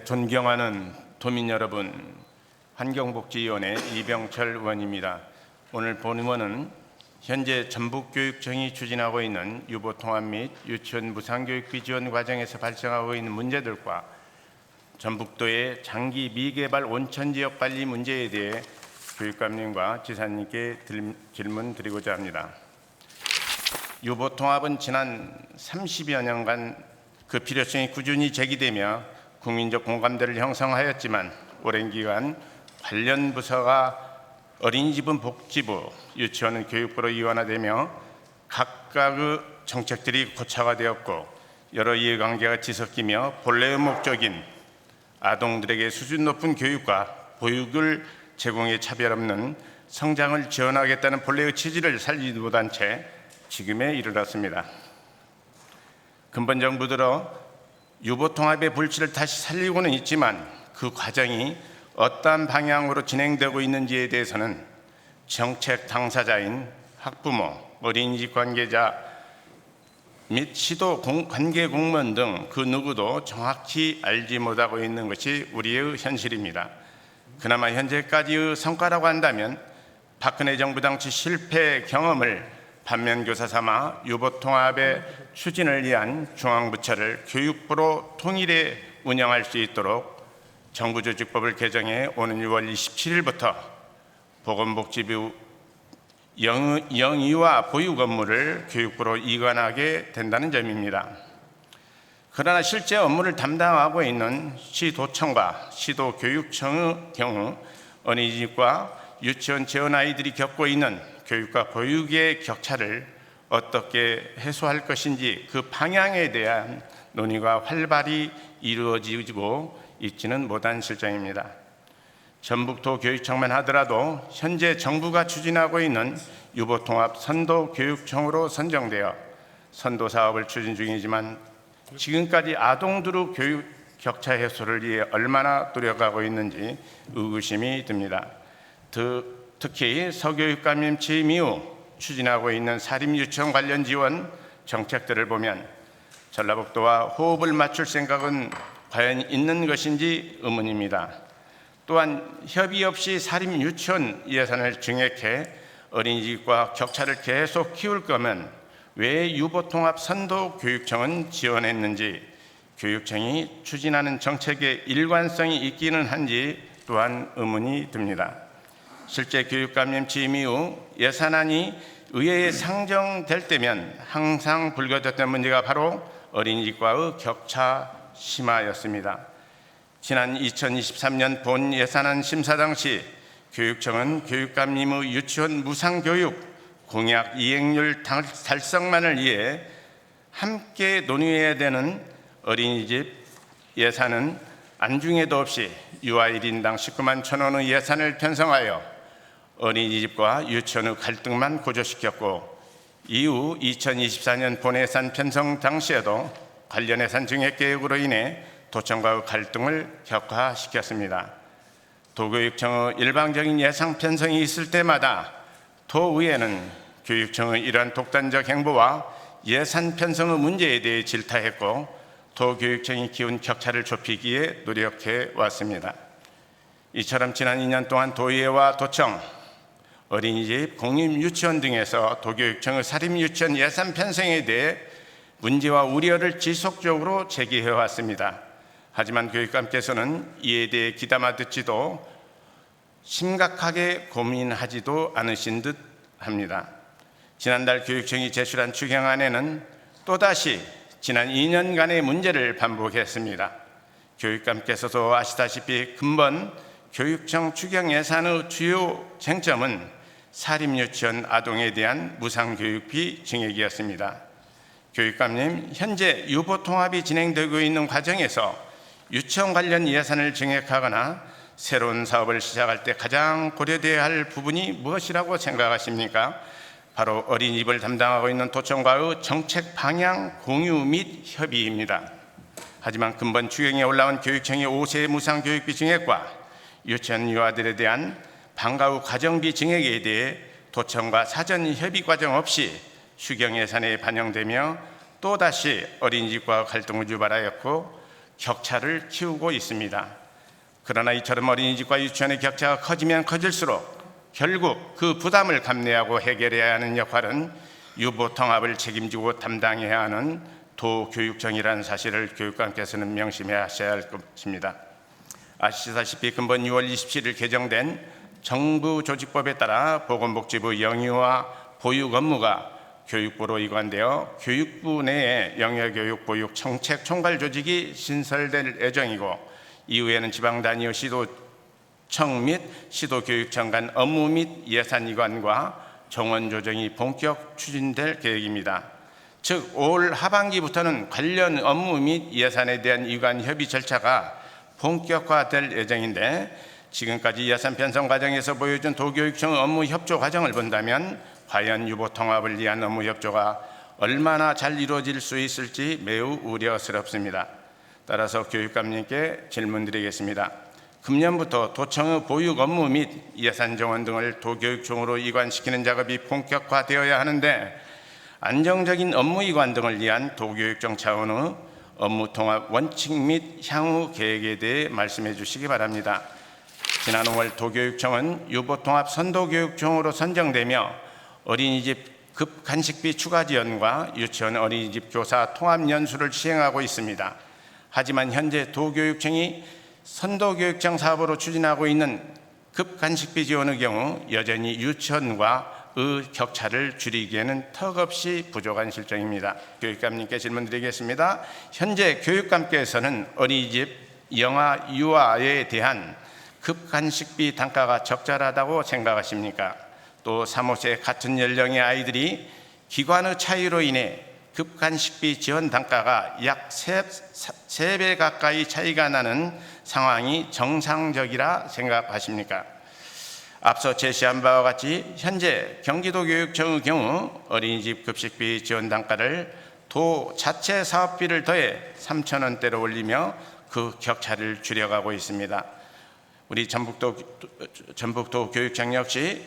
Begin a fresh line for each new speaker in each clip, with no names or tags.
존경하는 도민 여러분, 환경복지위원회 이병철 의원입니다. 오늘 본의원은 현재 전북교육청이 추진하고 있는 유보통합 및 유치원 무상교육비 지원 과정에서 발생하고 있는 문제들과 전북도의 장기 미개발 온천지역 관리 문제에 대해 교육감님과 지사님께 질문 드리고자 합니다. 유보통합은 지난 30여 년간 그 필요성이 꾸준히 제기되며 국민적 공감대를 형성하였지만 오랜 기간 관련 부서가 어린이집은 복지부, 유치원은 교육부로 이완화되며 각각의 정책들이 고착화되었고 여러 이해관계가 뒤섞이며 본래의 목적인 아동들에게 수준 높은 교육과 보육을 제공해 차별 없는 성장을 지원하겠다는 본래의 취지를 살리지 못한 채 지금에 이르렀습니다. 근본 정부 들어 유보통합의 불씨를 다시 살리고는 있지만 그 과정이 어떠한 방향으로 진행되고 있는지에 대해서는 정책 당사자인 학부모, 어린이집 관계자 및 시도 관계 공무원 등 그 누구도 정확히 알지 못하고 있는 것이 우리의 현실입니다. 그나마 현재까지의 성과라고 한다면 박근혜 정부 당시 실패 경험을 반면교사 삼아 유보통합의 추진을 위한 중앙부처를 교육부로 통일해 운영할 수 있도록 정부조직법을 개정해 오는 6월 27일부터 보건복지부 영유아 보육 업무를 교육부로 이관하게 된다는 점입니다. 그러나 실제 업무를 담당하고 있는 시도청과 시도교육청의 경우 어린이집과 유치원 재원 아이들이 겪고 있는 교육과 보육의 격차를 어떻게 해소할 것인지 그 방향에 대한 논의가 활발히 이루어지고 있지는 못한 실정입니다. 전북도 교육청만 하더라도 현재 정부가 추진하고 있는 유보통합 선도교육청으로 선정되어 선도사업을 추진 중이지만 지금까지 아동들의 교육 격차 해소를 위해 얼마나 노력하고 있는지 의구심이 듭니다. 특히 서교육감님 취임 이후 추진하고 있는 사립유치원 관련 지원 정책들을 보면 전라북도와 호흡을 맞출 생각은 과연 있는 것인지 의문입니다. 또한 협의 없이 사립유치원 예산을 증액해 어린이집과 격차를 계속 키울 거면 왜 유보통합 선도교육청은 지원했는지, 교육청이 추진하는 정책에 일관성이 있기는 한지 또한 의문이 듭니다. 실제 교육감님 취임 이후 예산안이 의회에 상정될 때면 항상 불거졌던 문제가 바로 어린이집과의 격차 심화였습니다. 지난 2023년 본 예산안 심사 당시 교육청은 교육감님의 유치원 무상교육 공약 이행률 달성만을 위해 함께 논의해야 되는 어린이집 예산은 안중에도 없이 유아 1인당 19만 1,000원의 예산을 편성하여 어린이집과 유치원의 갈등만 고조시켰고 이후 2024년 본예산 편성 당시에도 관련 예산 증액 계획으로 인해 도청과의 갈등을 격화시켰습니다. 도교육청의 일방적인 예산 편성이 있을 때마다 도의회는 교육청의 이러한 독단적 행보와 예산 편성의 문제에 대해 질타했고 도교육청이 키운 격차를 좁히기에 노력해 왔습니다. 이처럼 지난 2년 동안 도의회와 도청, 어린이집, 공립유치원 등에서 도교육청의 사립유치원 예산 편성에 대해 문제와 우려를 지속적으로 제기해 왔습니다. 하지만 교육감께서는 이에 대해 귀담아 듣지도 심각하게 고민하지도 않으신 듯 합니다. 지난달 교육청이 제출한 추경안에는 또다시 지난 2년간의 문제를 반복했습니다. 교육감께서도 아시다시피 근본 교육청 추경 예산의 주요 쟁점은 사립유치원 아동에 대한 무상교육비 증액이었습니다. 교육감님, 현재 유보통합이 진행되고 있는 과정에서 유치원 관련 예산을 증액하거나 새로운 사업을 시작할 때 가장 고려되어야 할 부분이 무엇이라고 생각하십니까? 바로 어린이집을 담당하고 있는 도청과의 정책 방향 공유 및 협의입니다. 하지만 근본 추경에 올라온 교육청의 5세 무상교육비 증액과 유치원 유아들에 대한 방과 후 가정비 증액에 대해 도청과 사전 협의 과정 없이 추경 예산에 반영되며 또다시 어린이집과 갈등을 유발하였고 격차를 키우고 있습니다. 그러나 이처럼 어린이집과 유치원의 격차가 커지면 커질수록 결국 그 부담을 감내하고 해결해야 하는 역할은 유보통합을 책임지고 담당해야 하는 도교육청이라는 사실을 교육감께서는 명심해야 하셔야 할 것입니다. 아시다시피 근본 6월 27일 개정된 정부조직법에 따라 보건복지부 영유아 보육 업무가 교육부로 이관되어 교육부 내에 영유아교육 보육 정책 총괄 조직이 신설될 예정이고, 이후에는 지방단위의 시도청 및 시도교육청 간 업무 및 예산 이관과 정원 조정이 본격 추진될 계획입니다. 즉, 올 하반기부터는 관련 업무 및 예산에 대한 이관 협의 절차가 본격화될 예정인데, 지금까지 예산 편성 과정에서 보여준 도교육청 업무 협조 과정을 본다면 과연 유보통합을 위한 업무 협조가 얼마나 잘 이루어질 수 있을지 매우 우려스럽습니다. 따라서 교육감님께 질문드리겠습니다. 금년부터 도청의 보육 업무 및 예산 정원 등을 도교육청으로 이관시키는 작업이 본격화되어야 하는데, 안정적인 업무 이관 등을 위한 도교육청 차원의 업무 통합 원칙 및 향후 계획에 대해 말씀해 주시기 바랍니다. 지난 5월 도교육청은 유보통합 선도교육청으로 선정되며 어린이집 급간식비 추가 지원과 유치원 어린이집 교사 통합 연수를 시행하고 있습니다. 하지만 현재 도교육청이 선도교육청 사업으로 추진하고 있는 급간식비 지원의 경우 여전히 유치원과의 격차를 줄이기에는 턱없이 부족한 실정입니다. 교육감님께 질문드리겠습니다. 현재 교육감께서는 어린이집 영아 유아에 대한 급간식비 단가가 적절하다고 생각하십니까? 또 3, 5세 같은 연령의 아이들이 기관의 차이로 인해 급간식비 지원 단가가 약 3배 가까이 차이가 나는 상황이 정상적이라 생각하십니까? 앞서 제시한 바와 같이 현재 경기도교육청의 경우 어린이집 급식비 지원 단가를 도 자체 사업비를 더해 3,000원대로 올리며 그 격차를 줄여가고 있습니다. 우리 전북도 교육청 역시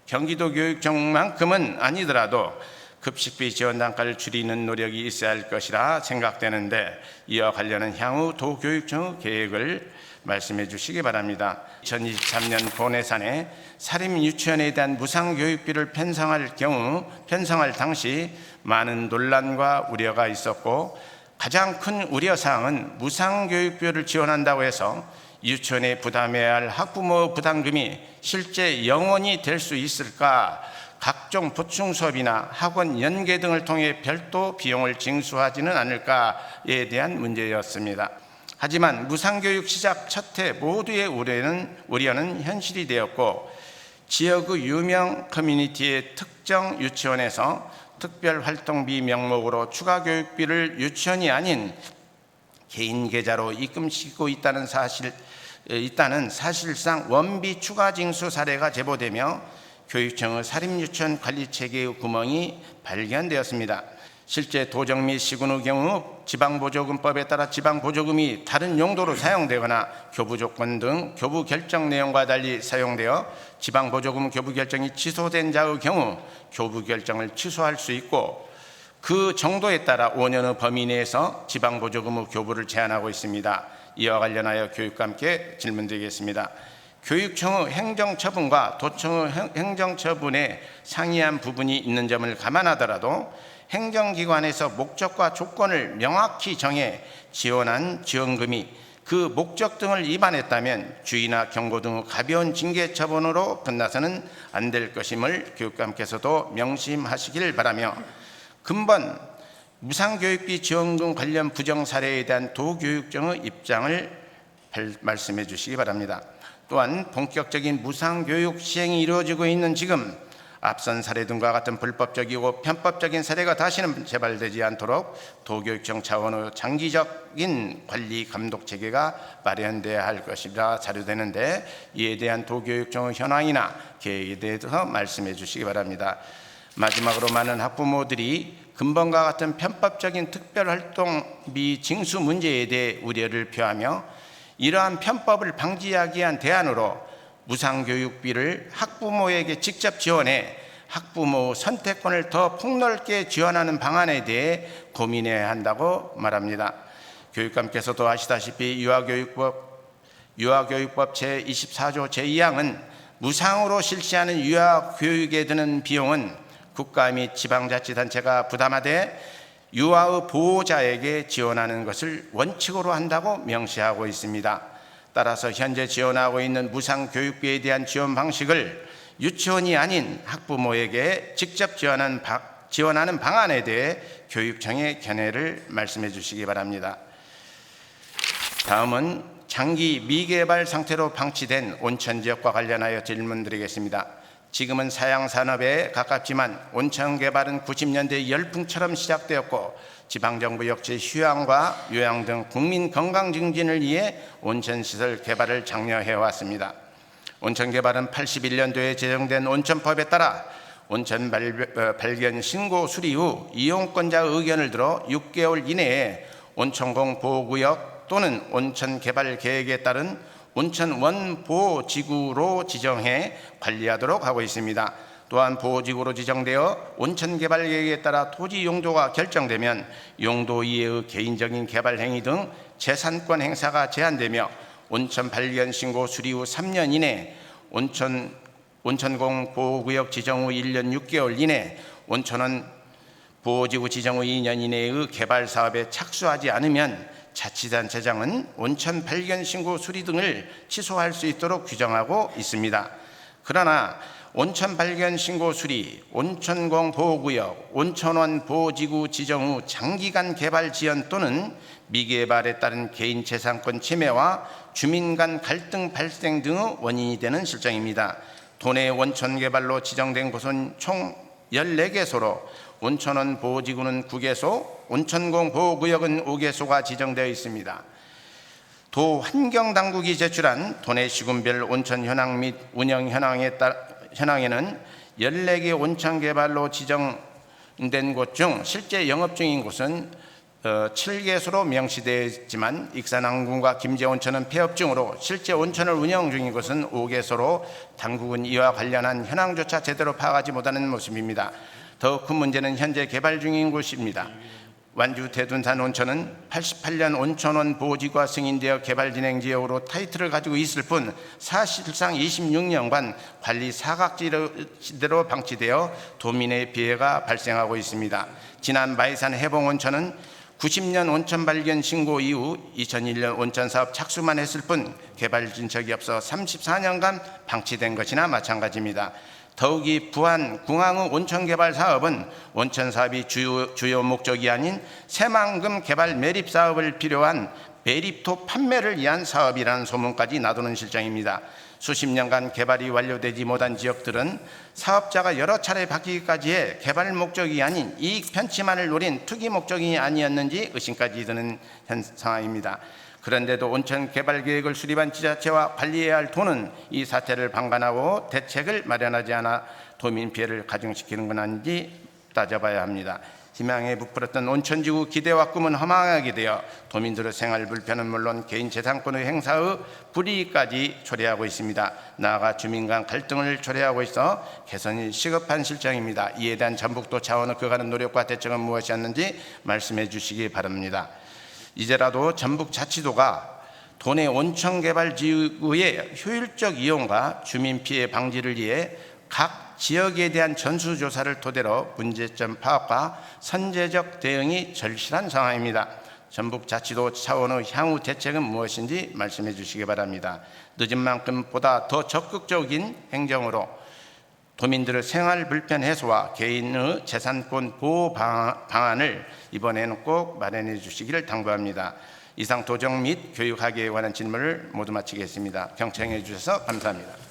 경기도 교육청만큼은 아니더라도 급식비 지원 단가를 줄이는 노력이 있어야 할 것이라 생각되는데, 이와 관련한 향후 도교육청의 계획을 말씀해 주시기 바랍니다. 2023년 본예산에 사립 유치원에 대한 무상교육비를 편성할 당시 많은 논란과 우려가 있었고, 가장 큰 우려사항은 무상교육비를 지원한다고 해서 유치원에 부담해야 할 학부모 부담금이 실제 영원이 될 수 있을까, 각종 보충 수업이나 학원 연계 등을 통해 별도 비용을 징수하지는 않을까에 대한 문제였습니다. 하지만 무상교육 시작 첫 해 모두의 우려는 현실이 되었고, 지역의 유명 커뮤니티의 특정 유치원에서 특별활동비 명목으로 추가 교육비를 유치원이 아닌 개인 계좌로 입금시키고 있다는 사실상 원비 추가 징수 사례가 제보되며 교육청의 사립유치원 관리체계의 구멍이 발견되었습니다. 실제 도정 및 시군의 경우 지방보조금법에 따라 지방보조금이 다른 용도로 사용되거나 교부조건 등 교부 결정 내용과 달리 사용되어 지방보조금 교부 결정이 취소된 자의 경우 교부 결정을 취소할 수 있고, 그 정도에 따라 5년의 범위 내에서 지방보조금의 교부를 제한하고 있습니다. 이와 관련하여 교육감께 질문드리겠습니다. 교육청의 행정처분과 도청의 행정처분에 상이한 부분이 있는 점을 감안하더라도 행정기관에서 목적과 조건을 명확히 정해 지원한 지원금이 그 목적 등을 위반했다면 주의나 경고 등의 가벼운 징계 처분으로 끝나서는 안 될 것임을 교육감께서도 명심하시길 바라며, 근본 무상교육비 지원금 관련 부정 사례에 대한 도교육청의 입장을 말씀해 주시기 바랍니다. 또한 본격적인 무상교육 시행이 이루어지고 있는 지금 앞선 사례 등과 같은 불법적이고 편법적인 사례가 다시는 재발되지 않도록 도교육청 차원의 장기적인 관리 감독 체계가 마련돼야 할 것이라 자료되는데, 이에 대한 도교육청의 현황이나 계획에 대해서 말씀해 주시기 바랍니다. 마지막으로 많은 학부모들이 근본과 같은 편법적인 특별활동비 징수 문제에 대해 우려를 표하며, 이러한 편법을 방지하기 위한 대안으로 무상교육비를 학부모에게 직접 지원해 학부모 선택권을 더 폭넓게 지원하는 방안에 대해 고민해야 한다고 말합니다. 교육감께서도 아시다시피 유아교육법 제24조 제2항은 무상으로 실시하는 유아교육에 드는 비용은 국가 및 지방자치단체가 부담하되 유아의 보호자에게 지원하는 것을 원칙으로 한다고 명시하고 있습니다. 따라서 현재 지원하고 있는 무상교육비에 대한 지원 방식을 유치원이 아닌 학부모에게 직접 지원하는 방안에 대해 교육청의 견해를 말씀해 주시기 바랍니다. 다음은 장기 미개발 상태로 방치된 온천지역과 관련하여 질문드리겠습니다. 지금은 사양산업에 가깝지만 온천 개발은 90년대 열풍처럼 시작되었고 지방정부 역시 휴양과 요양 등 국민 건강 증진을 위해 온천시설 개발을 장려해왔습니다. 온천 개발은 81년도에 제정된 온천법에 따라 온천 발견 신고 수리 후 이용권자 의견을 들어 6개월 이내에 온천공 보호구역 또는 온천 개발 계획에 따른 온천 원보호지구로 지정해 관리하도록 하고 있습니다. 또한 보호지구로 지정되어 온천 개발 계획에 따라 토지 용도가 결정되면 용도 이외의 개인적인 개발 행위 등 재산권 행사가 제한되며 온천 발견 신고 수리 후 3년 이내 온천공 보호구역 지정 후 1년 6개월 이내 온천원 보호지구 지정 후 2년 이내의 개발 사업에 착수하지 않으면 자치단체장은 온천 발견 신고 수리 등을 취소할 수 있도록 규정하고 있습니다. 그러나 온천 발견 신고 수리, 온천공 보호구역, 온천원 보호지구 지정 후 장기간 개발 지연 또는 미개발에 따른 개인 재산권 침해와 주민 간 갈등 발생 등의 원인이 되는 실정입니다. 도내 온천 개발로 지정된 곳은 총 14개소로 온천원 보호지구는 9개소, 온천공 보호구역은 5개소가 지정되어 있습니다. 도 환경당국이 제출한 도내 시군별 온천 현황 및 운영 현황에는 14개 온천 개발로 지정된 곳 중 실제 영업 중인 곳은 7개소로 명시되어 있지만 익산항공과 김제온천은 폐업 중으로 실제 온천을 운영 중인 곳은 5개소로 당국은 이와 관련한 현황조차 제대로 파악하지 못하는 모습입니다. 더 큰 문제는 현재 개발 중인 곳입니다. 완주 대둔산 온천은 88년 온천원 보호지구가 승인되어 개발 진행 지역으로 타이틀을 가지고 있을 뿐 사실상 26년간 관리 사각지대로 방치되어 도민의 피해가 발생하고 있습니다. 지난 마이산 해봉온천은 90년 온천 발견 신고 이후 2001년 온천 사업 착수만 했을 뿐 개발 진척이 없어 34년간 방치된 것이나 마찬가지입니다. 더욱이 부안 궁항의 온천 개발 사업은 온천 사업이 주요 목적이 아닌 새만금 개발 매립 사업을 필요한 매립토 판매를 위한 사업이라는 소문까지 나도는 실정입니다. 수십 년간 개발이 완료되지 못한 지역들은 사업자가 여러 차례 바뀌기까지 해 개발 목적이 아닌 이익 편취만을 노린 투기 목적이 아니었는지 의심까지 드는 현 상황입니다. 그런데도 온천 개발 계획을 수립한 지자체와 관리해야 할 도는 이 사태를 방관하고 대책을 마련하지 않아 도민 피해를 가중시키는 건 아닌지 따져봐야 합니다. 희망에 부풀었던 온천지구 기대와 꿈은 허망하게 되어 도민들의 생활 불편은 물론 개인 재산권의 행사의 불이익까지 초래하고 있습니다. 나아가 주민 간 갈등을 초래하고 있어 개선이 시급한 실정입니다. 이에 대한 전북도 차원의 그간의 노력과 대책은 무엇이었는지 말씀해 주시기 바랍니다. 이제라도 전북자치도가 도내 온천 개발 지구의 효율적 이용과 주민 피해 방지를 위해 각 지역에 대한 전수조사를 토대로 문제점 파악과 선제적 대응이 절실한 상황입니다. 전북자치도 차원의 향후 대책은 무엇인지 말씀해 주시기 바랍니다. 늦은 만큼 보다 더 적극적인 행정으로 도민들의 생활 불편 해소와 개인의 재산권 보호 방안을 이번에는 꼭 마련해 주시기를 당부합니다. 이상 도정 및 교육학에 관한 질문을 모두 마치겠습니다. 경청해 주셔서 감사합니다.